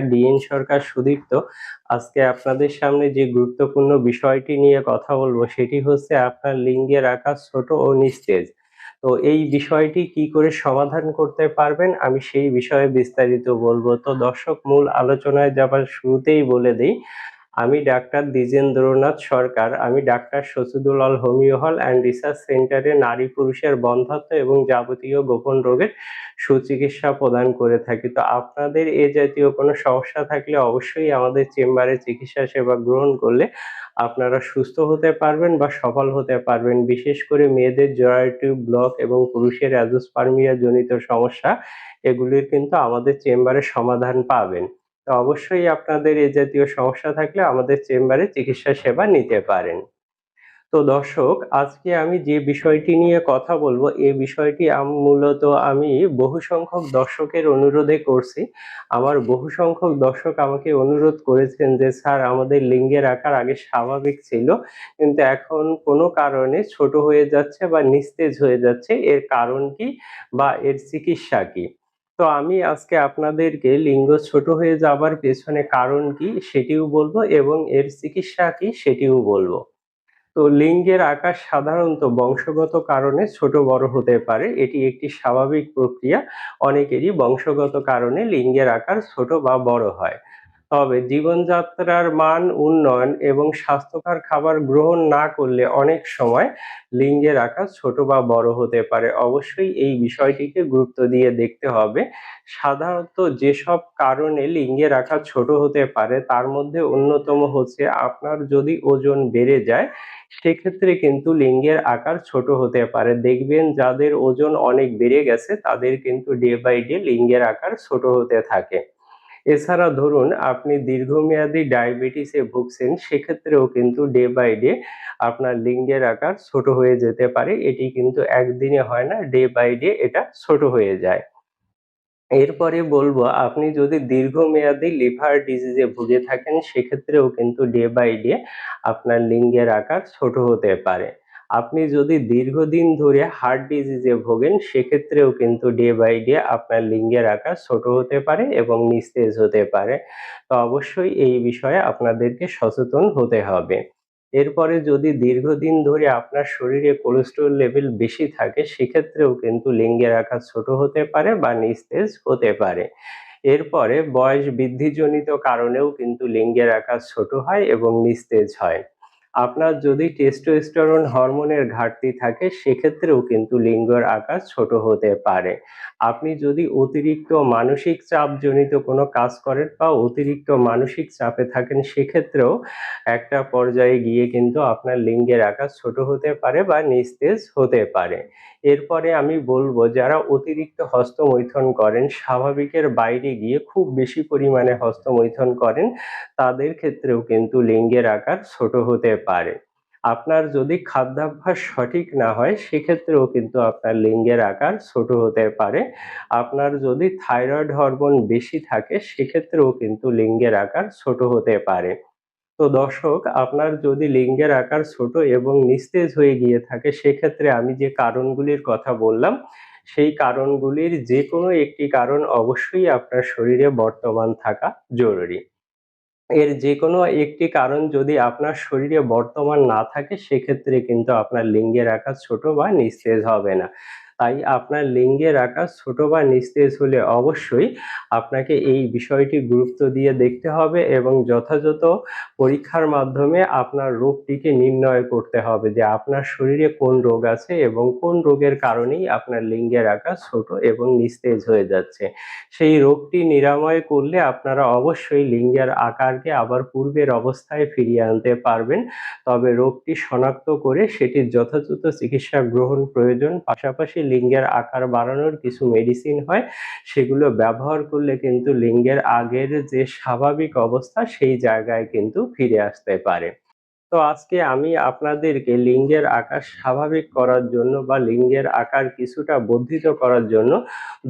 DNA সরকার সুদীপ্ত। আজকে আপনাদের সামনে যে গুরুত্বপূর্ণ বিষয়টি নিয়ে কথা বলবো সেটি হচ্ছে আপনার লিঙ্গের আকার ছোট ও নিস্তেজ। তো এই বিষয়টি কি করে সমাধান করতে পারবেন আমি সেই বিষয়ে বিস্তারিত বলবো। তো দর্শক, মূল আলোচনায় যাবার শুরুতেই বলে দেই, আমি ডাক্তার দ্বিজেন্দ্রনাথ সরকার। আমি ডাক্তার শচীদুলাল হোমিও হল অ্যান্ড রিসার্চ সেন্টারে নারী পুরুষের বন্ধ্যাত্ব এবং যাবতীয় গোপন রোগের সুচিকিৎসা প্রদান করে থাকি। তো আপনাদের এ জাতীয় কোনো সমস্যা থাকলে অবশ্যই আমাদের চেম্বারে চিকিৎসা সেবা গ্রহণ করলে আপনারা সুস্থ হতে পারবেন বা সফল হতে পারবেন। বিশেষ করে মেয়েদের জরায়ু টিউব ব্লক এবং পুরুষের অ্যাজোস্পার্মিয়া জনিত সমস্যা, এগুলির কিন্তু আমাদের চেম্বারে সমাধান পাবেন। তো অবশ্যই আপনাদের এ জাতীয় সমস্যা থাকলে আমাদের চেম্বারে চিকিৎসা সেবা নিতে পারেন। তো দর্শক, আজকে আমি যে বিষয়টি নিয়ে কথা বলবো, এই বিষয়টি মূলত আমি বহু সংখ্যক দর্শকের অনুরোধে করছি। আমার বহু সংখ্যক দর্শক আমাকে অনুরোধ করেছেন যে স্যার, আমাদের লিঙ্গের আকার আগে স্বাভাবিক ছিল, কিন্তু এখন কোনো কারণে ছোট হয়ে যাচ্ছে বা নিস্তেজ হয়ে যাচ্ছে। এর কারণ কি বা এর চিকিৎসা কি? তো আমি আজকে আপনাদেরকে লিঙ্গ ছোট হয়ে যাবার পেছনে কারণ কি সেটিও বলবো এবং এর চিকিৎসা কি সেটিও বলবো। তো লিঙ্গের আকার সাধারণত বংশগত কারণে ছোট বড় হতে পারে। এটি একটি স্বাভাবিক প্রক্রিয়া। অনেকেরই বংশগত কারণে লিঙ্গের আকার ছোট বা বড় হয়। তবে জীবনযাত্রার মান উন্নয়ন এবং স্বাস্থ্যকর খাবার গ্রহণ না করলে অনেক সময় লিঙ্গের আকার ছোট বা বড় হতে পারে। অবশ্যই এই বিষয়টিকে গুরুত্ব দিয়ে দেখতে হবে। সাধারণত যেসব কারণে লিঙ্গের আকার ছোট হতে পারে তার মধ্যে অন্যতম হচ্ছে, আপনার যদি ওজন বেড়ে যায় সেক্ষেত্রে কিন্তু লিঙ্গের আকার ছোট হতে পারে। দেখবেন যাদের ওজন অনেক বেড়ে গেছে তাদের কিন্তু ডে বাই ডে লিঙ্গের আকার ছোট হতে থাকে। এছাড়া ধরুন আপনি দীর্ঘমেয়াদী ডায়াবেটিসে ভুগছেন, সেক্ষেত্রেও কিন্তু ডে বাই ডে আপনার লিঙ্গের আকার ছোট হয়ে যেতে পারে। এটি কিন্তু একদিনে হয় না, ডে বাই ডে এটা ছোট হয়ে যায়। এরপরে বলবো, আপনি যদি দীর্ঘমেয়াদী লিভার ডিজিজে ভুগে থাকেন সেক্ষেত্রেও কিন্তু ডে বাই ডে আপনার লিঙ্গের আকার ছোট হতে পারে। আপনি যদি দীর্ঘদিন ধরে হার্ট ডিজিজে ভোগেন সেক্ষেত্রেও কিন্তু ডে বাই ডে আপনার লিঙ্গের আকার ছোট হতে পারে এবং নিস্তেজ হতে পারে। তো অবশ্যই এই বিষয়ে আপনাদেরকে সচেতন হতে হবে। এরপরে যদি দীর্ঘদিন ধরে আপনার শরীরে কোলেস্টেরল লেভেল বেশি থাকে সেক্ষেত্রেও কিন্তু লিঙ্গের আকার ছোট হতে পারে বা নিস্তেজ হতে পারে। এরপরে বয়স বৃদ্ধিজনিত কারণেও কিন্তু লিঙ্গের আকার ছোট হয় এবং নিস্তেজ হয়। আপনার যদি টেস্টোস্টেরন হরমোনের ঘাটতি থাকে সেক্ষেত্রেও কিন্তু লিঙ্গের আকার ছোট হতে পারে। আপনি যদি অতিরিক্ত মানসিক চাপজনিত কোনো কাজ করেন বা অতিরিক্ত মানসিক চাপে থাকেন সেক্ষেত্রেও একটা পর্যায়ে গিয়ে কিন্তু আপনার লিঙ্গের আকার ছোট হতে পারে বা নিস্তেজ হতে পারে। এরপরে আমি বলবো, যারা অতিরিক্ত হস্তমৈথুন করেন, স্বাভাবিকের বাইরে গিয়ে খুব বেশি পরিমাণে হস্তমৈথুন করেন, তাদের ক্ষেত্রেও কিন্তু লিঙ্গের আকার ছোট হতে পারে। আপনার যদি খাদ্যাভ্যাস সঠিক না হয় সেক্ষেত্রেও কিন্তু আপনার লিঙ্গের আকার ছোট হতে পারে। আপনার যদি থাইরয়েড হরমোন বেশি থাকে সেক্ষেত্রেও কিন্তু লিঙ্গের আকার ছোট হতে পারে। তো দর্শক, আপনার যদি লিঙ্গের আকার ছোট এবং নিস্তেজ হয়ে গিয়ে থাকে সেক্ষেত্রে আমি যে কারণগুলির কথা বললাম সেই কারণগুলির যে কোনো একটি কারণ অবশ্যই আপনার শরীরে বর্তমান থাকা জরুরি। এর যেকোনো একটি কারণ যদি আপনার শরীরে বর্তমান না থাকে সেক্ষেত্রে কিন্তু আপনার লিঙ্গের আকার ছোট বা নিস্তেজ হবে না। তাই আপনার লিঙ্গের আকার ছোট বা নিস্তেজ হলে অবশ্যই আপনাকে এই বিষয়টি গুরুত্ব দিয়ে দেখতে হবে এবং যথাযথ পরীক্ষার মাধ্যমে আপনার রোগটিকে নির্ণয় করতে হবে যে আপনার শরীরে কোন রোগ আছে এবং কোন রোগের কারণেই আপনার লিঙ্গের আকার ছোট এবং নিস্তেজ হয়ে যাচ্ছে। সেই রোগটি নিরাময় করলে আপনারা অবশ্যই লিঙ্গের আকারকে আবার পূর্বের অবস্থায় ফিরিয়ে আনতে পারবেন। তবে রোগটি শনাক্ত করে সেটির যথাযথ চিকিৎসা গ্রহণ প্রয়োজন। পাশাপাশি লিঙ্গের আকার বাড়ানোর কিছু মেডিসিন হয়, সেগুলো ব্যবহার করলে কিন্তু লিঙ্গের আগের যে স্বাভাবিক অবস্থা সেই জায়গায় কিন্তু ফিরে আসতে পারে। তো আজকে আমি আপনাদেরকে লিঙ্গের আকার স্বাভাবিক করার জন্য বা লিঙ্গের আকার কিছুটা বর্ধিত করার জন্য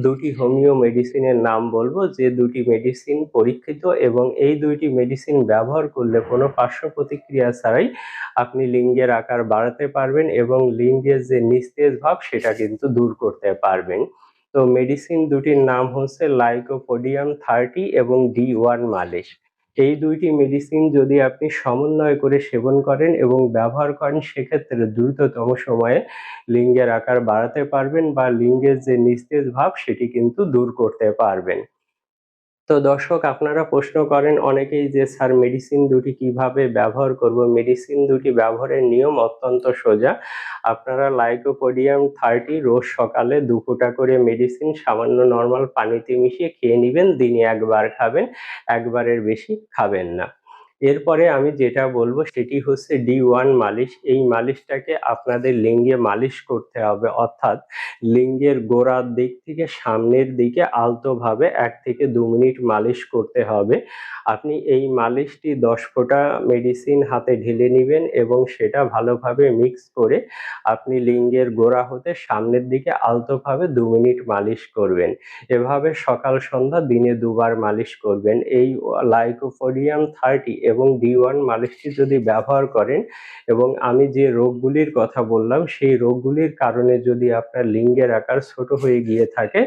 দুটি হোমিও মেডিসিনের নাম বলবো, যে দুটি মেডিসিন পরীক্ষিত এবং এই দুইটি মেডিসিন ব্যবহার করলে কোনো পার্শ্ব প্রতিক্রিয়া ছাড়াই আপনি লিঙ্গের আকার বাড়াতে পারবেন এবং লিঙ্গের যে নিস্তেজ ভাব সেটা কিন্তু দূর করতে পারবেন। তো মেডিসিন দুটির নাম হচ্ছে লাইকোপোডিয়াম 30 এবং D1 মালিশ। এই ২টি মেডিসিন যদি আপনি সমন্বয় করে সেবন করেন এবং ব্যবহার করেন সেক্ষেত্রে দ্রুততম সময়ে লিঙ্গের আকার বাড়াতে পারবেন বা লিঙ্গের যে নিস্তেজ ভাব সেটি কিন্তু দূর করতে পারবেন। তো দর্শক আপনারা প্রশ্ন করেন অনেকেই যে স্যার মেডিসিন দুটি কিভাবে ব্যবহার করব? মেডিসিন দুটি ব্যবহারের নিয়ম অত্যন্ত সোজা। আপনারা লাইকোপোডিয়াম 30 রোজ সকালে ২ ফোঁটা করে মেডিসিন সামান্য নরমাল পানিতে মিশিয়ে খেয়ে নিবেন। দিনে ১ বার খাবেন, ১ বারের বেশি খাবেন না। এরপরে আমি যেটা বলব সেটি হচ্ছে D1 মালিশ। এই মালিশটাকে আপনাদের লিঙ্গে মালিশ করতে হবে, অর্থাৎ লিঙ্গের গোড়ার দিক থেকে সামনের দিকে আলতোভাবে ১ থেকে ২ মিনিট মালিশ করতে হবে। আপনি এই মালিশটি ১০ ফোঁটা মেডিসিন হাতে ঢেলে নিবেন এবং সেটা ভালোভাবে মিক্স করে আপনি লিঙ্গের গোড়া হতে সামনের দিকে আলতোভাবে ২ মিনিট মালিশ করবেন। এভাবে সকাল সন্ধ্যা দিনে ২ বার মালিশ করবেন। এই লাইকোপোডিয়াম 30 এবং D1 মালিশটি যদি ব্যবহার করেন এবং আমি যে রোগগুলির কথা বললাম সেই রোগগুলির কারণে যদি আপনার লিঙ্গের আকার ছোট হয়ে গিয়ে থাকে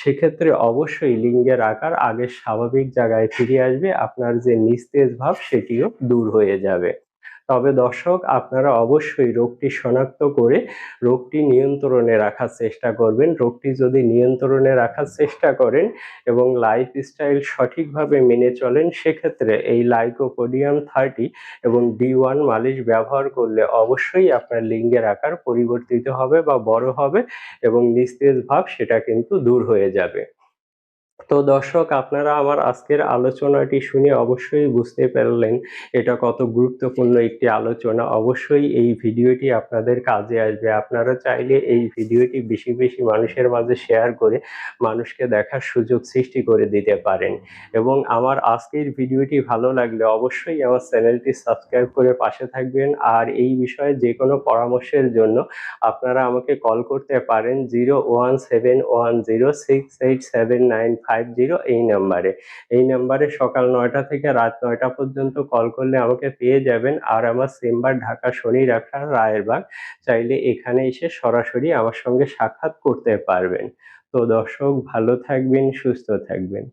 সেক্ষেত্রে অবশ্যই লিঙ্গের আকার আগের স্বাভাবিক জায়গায় ফিরে আসবে, আপনার যে নিস্তেজ ভাব সেটিও দূর হয়ে যাবে। তবে দর্শক আপনারা অবশ্যই রোগটি শনাক্ত করে রোগটি নিয়ন্ত্রণে রাখার চেষ্টা করবেন। রোগটি যদি নিয়ন্ত্রণে রাখার চেষ্টা করেন এবং লাইফস্টাইল সঠিকভাবে মেনে চলেন সেক্ষেত্রে এই লাইকোপোডিয়াম 30 এবং D1 মালিশ ব্যবহার করলে অবশ্যই আপনার লিঙ্গের আকার পরিবর্তিত হবে বা বড় হবে এবং নিস্তেজ ভাব সেটা কিন্তু দূর হয়ে যাবে। তো দর্শক আপনারা আমার আজকের আলোচনাটি শুনে অবশ্যই বুঝতে পারলেন এটা কত গুরুত্বপূর্ণ একটি আলোচনা। অবশ্যই এই ভিডিওটি আপনাদের কাজে আসবে। আপনারা চাইলে এই ভিডিওটি বেশি বেশি মানুষের মাঝে শেয়ার করে মানুষকে দেখার সুযোগ সৃষ্টি করে দিতে পারেন এবং আমার আজকের ভিডিওটি ভালো লাগলে অবশ্যই আমার চ্যানেলটি সাবস্ক্রাইব করে পাশে থাকবেন। আর এই বিষয়ে যে কোনো পরামর্শের জন্য আপনারা আমাকে কল করতে পারেন 01710687950 এই নাম্বারে। এই নাম্বারে সকাল ৯টা থেকে রাত ৯টা পর্যন্ত কল করলে আমাকে পেয়ে যাবেন। আর আমার চেম্বার ঢাকা শনিরআখড়া রায়েরবাগ। চাইলে এখানে এসে সরাসরি আমার সঙ্গে সাক্ষাৎ করতে পারবেন। তো দর্শক ভালো থাকবেন, সুস্থ থাকবেন।